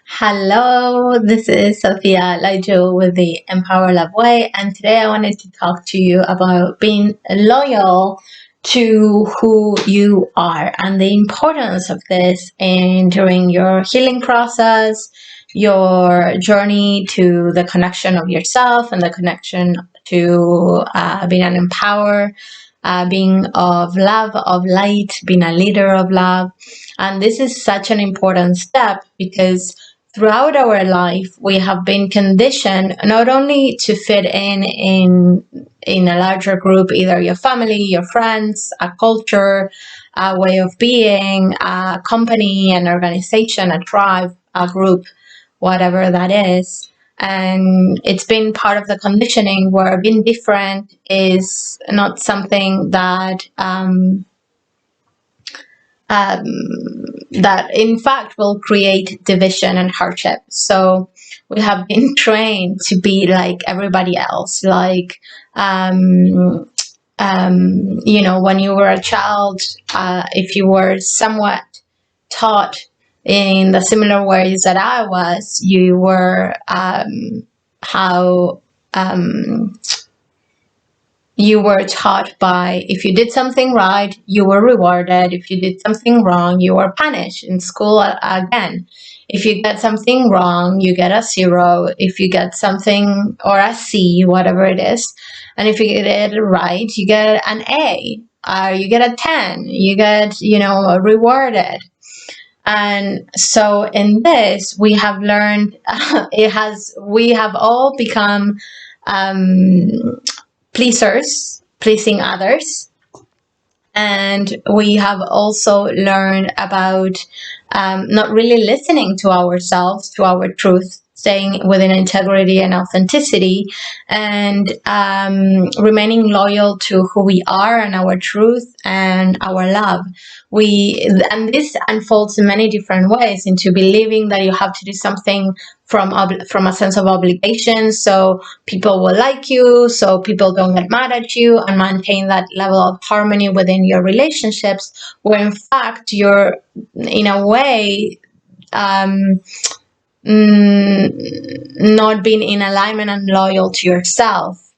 Hello, this is Sophia Laijo with the Empower Love Way, and today I wanted to talk to you about being loyal to who you are and the importance of this in during your healing process, your journey to the connection of yourself and the connection to being an empower, being of love, of light, being a leader of love. And this is such an important step because throughout our life we have been conditioned not only to fit in a larger group, either your family, your friends, a culture, a way of being, a company, an organization, a tribe, a group, whatever that is. And it's been part of the conditioning where being different is not something um, that in fact will create division and hardship. So we have been trained to be like everybody else, like when you were a child, if you were somewhat taught in the similar ways that I was, you were how you were taught by if you did something right, you were rewarded. If you did something wrong, you were punished in school again. If you get something wrong, you get a zero. If you get something or a C, whatever it is, and if you get it right, you get an A. You get a 10. You get, rewarded. And so in this, we have learned, we have all become pleasers, pleasing others. And we have also learned about not really listening to ourselves, to our truth, staying within integrity and authenticity, and remaining loyal to who we are and our truth and our love. And this unfolds in many different ways into believing that you have to do something from a sense of obligation, so people will like you, so people don't get mad at you, and maintain that level of harmony within your relationships, where in fact you're in a way not being in alignment and loyal to yourself.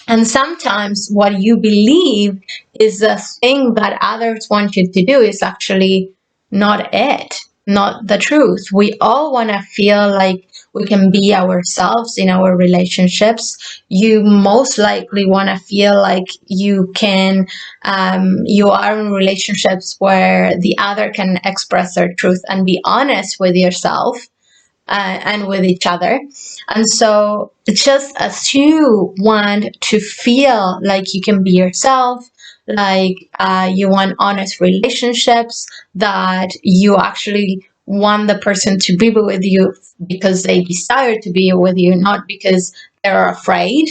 And sometimes what you believe is the thing that others want you to do is actually not it, not the truth. We all want to feel like we can be ourselves in our relationships. You most likely want to feel like you can, you are in relationships where the other can express their truth and be honest with yourself and with each other. And so, just as you want to feel like you can be yourself, like you want honest relationships, that you actually want the person to be with you because they desire to be with you, not because they're afraid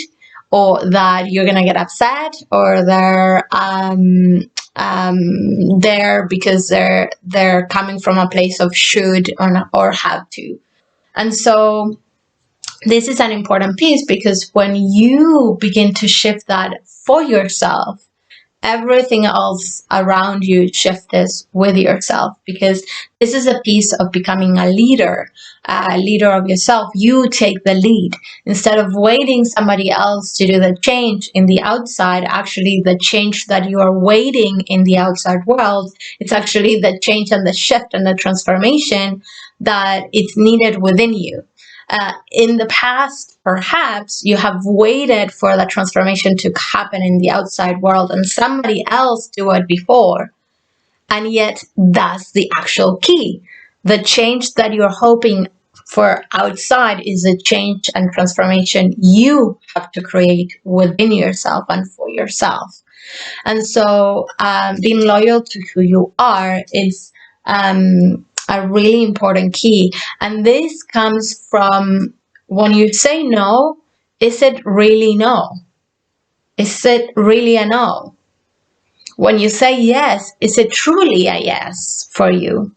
or that you're gonna get upset, or they're there because they're coming from a place of should or have to. And so this is an important piece, because when you begin to shift that for yourself, everything else around you shifts with yourself, because this is a piece of becoming a leader of yourself. You take the lead instead of waiting somebody else to do the change in the outside. Actually, the change that you are waiting in the outside world, it's actually the change and the shift and the transformation that it's needed within you. In the past, perhaps you have waited for that transformation to happen in the outside world and somebody else do it before. And yet that's the actual key. The change that you're hoping for outside is a change and transformation you have to create within yourself and for yourself. And so being loyal to who you are is a really important key. And this comes from when you say no, is it really no? Is it really a no? When you say yes, is it truly a yes for you?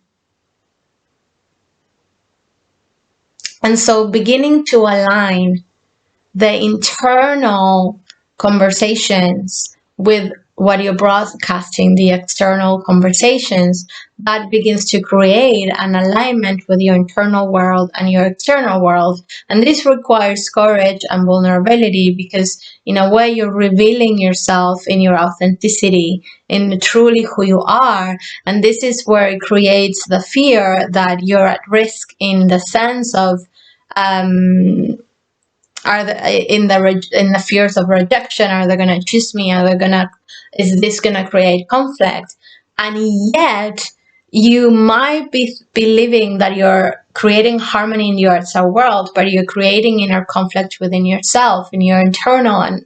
And so beginning to align the internal conversations with what you're broadcasting, the external conversations, that begins to create an alignment with your internal world and your external world. And this requires courage and vulnerability, because in a way you're revealing yourself in your authenticity, in truly who you are. And this is where it creates the fear that you're at risk, in the sense of in the fears of rejection. Are they going to choose me? Is this going to create conflict? And yet you might be believing that you're creating harmony in your outside world, but you're creating inner conflict within yourself, in your internal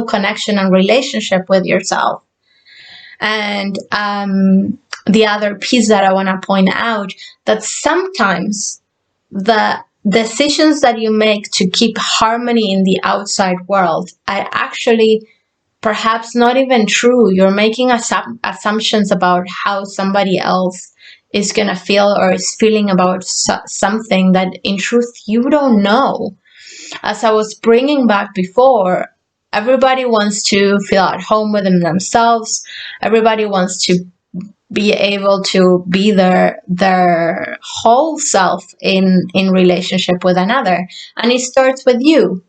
connection and relationship with yourself. And the other piece that I want to point out, that sometimes the decisions that you make to keep harmony in the outside world are actually perhaps not even true. You're making assumptions about how somebody else is going to feel or is feeling about something that in truth you don't know. As I was bringing back before, everybody wants to feel at home within themselves. Everybody wants to be able to be their whole self in relationship with another. And it starts with you.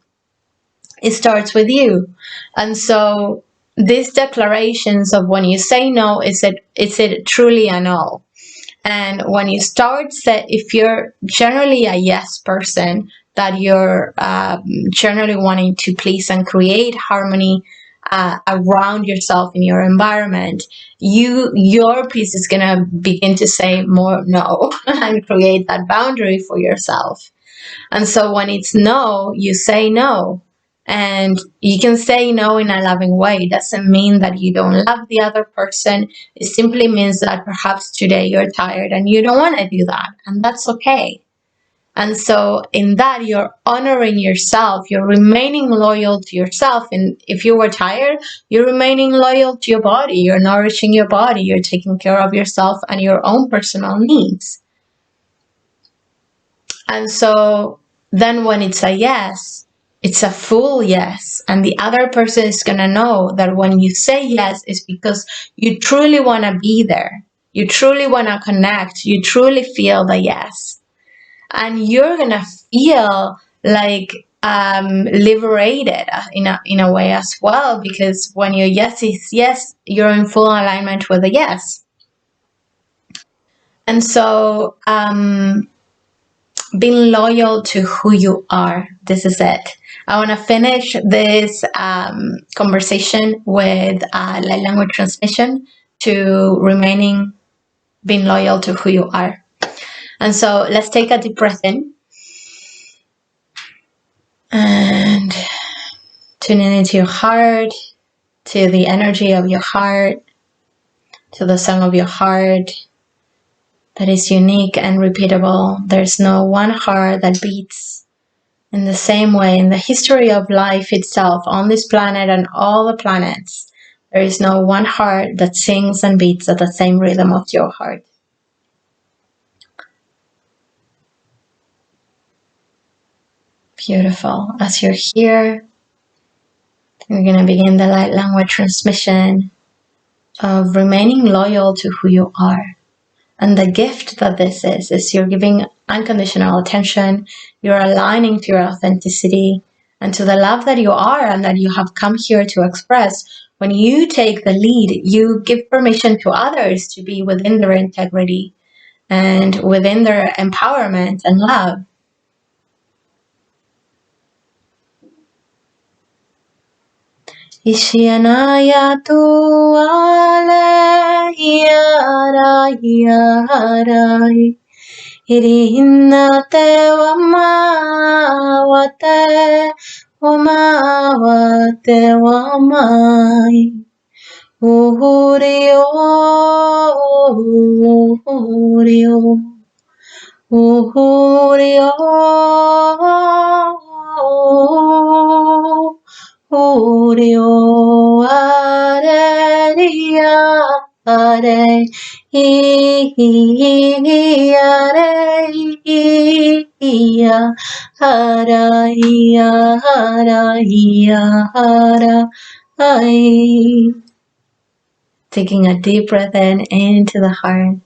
It starts with you. And so these declarations of when you say no, is it truly a no? And when you start if you're generally a yes person, that you're generally wanting to please and create harmony around yourself in your environment, your piece is going to begin to say more no and create that boundary for yourself. And so when it's no, you say no. And you can say no in a loving way. It doesn't mean that you don't love the other person. It simply means that perhaps today you're tired and you don't want to do that. And that's okay. And so in that, you're honoring yourself. You're remaining loyal to yourself. And if you were tired, you're remaining loyal to your body. You're nourishing your body. You're taking care of yourself and your own personal needs. And so then when it's a yes, it's a full yes. And the other person is going to know that when you say yes, it's because you truly want to be there. You truly want to connect. You truly feel the yes. And you're going to feel like liberated in a way as well, because when your yes is yes, you're in full alignment with the yes. And so being loyal to who you are, this is it. I want to finish this conversation with light language transmission to being loyal to who you are. And so let's take a deep breath in and tune into your heart, to the energy of your heart, to the song of your heart that is unique and repeatable. There's no one heart that beats in the same way in the history of life itself, on this planet and all the planets. There is no one heart that sings and beats at the same rhythm of your heart. Beautiful. As you're here, we're going to begin the light language transmission of remaining loyal to who you are. And the gift that this is you're giving unconditional attention, you're aligning to your authenticity and to the love that you are and that you have come here to express. When you take the lead, you give permission to others to be within their integrity and within their empowerment and love. Ishianaya tu ale yara yara Irina te wamawate wamawate wamai Uhurio uhurio uhurio Urio areria are Bye. Taking a deep breath in into the heart.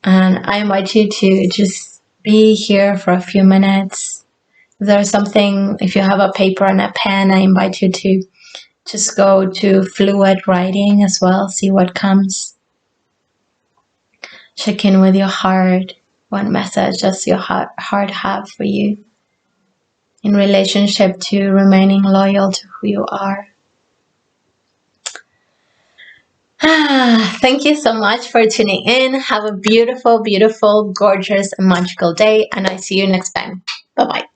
And I invite you to just be here for a few minutes. If there's something, if you have a paper and a pen, I invite you to just go to fluid writing as well. See what comes. Check in with your heart. What message does your heart have for you in relationship to remaining loyal to who you are? Thank you so much for tuning in. Have a beautiful, beautiful, gorgeous, and magical day. And I see you next time. Bye-bye.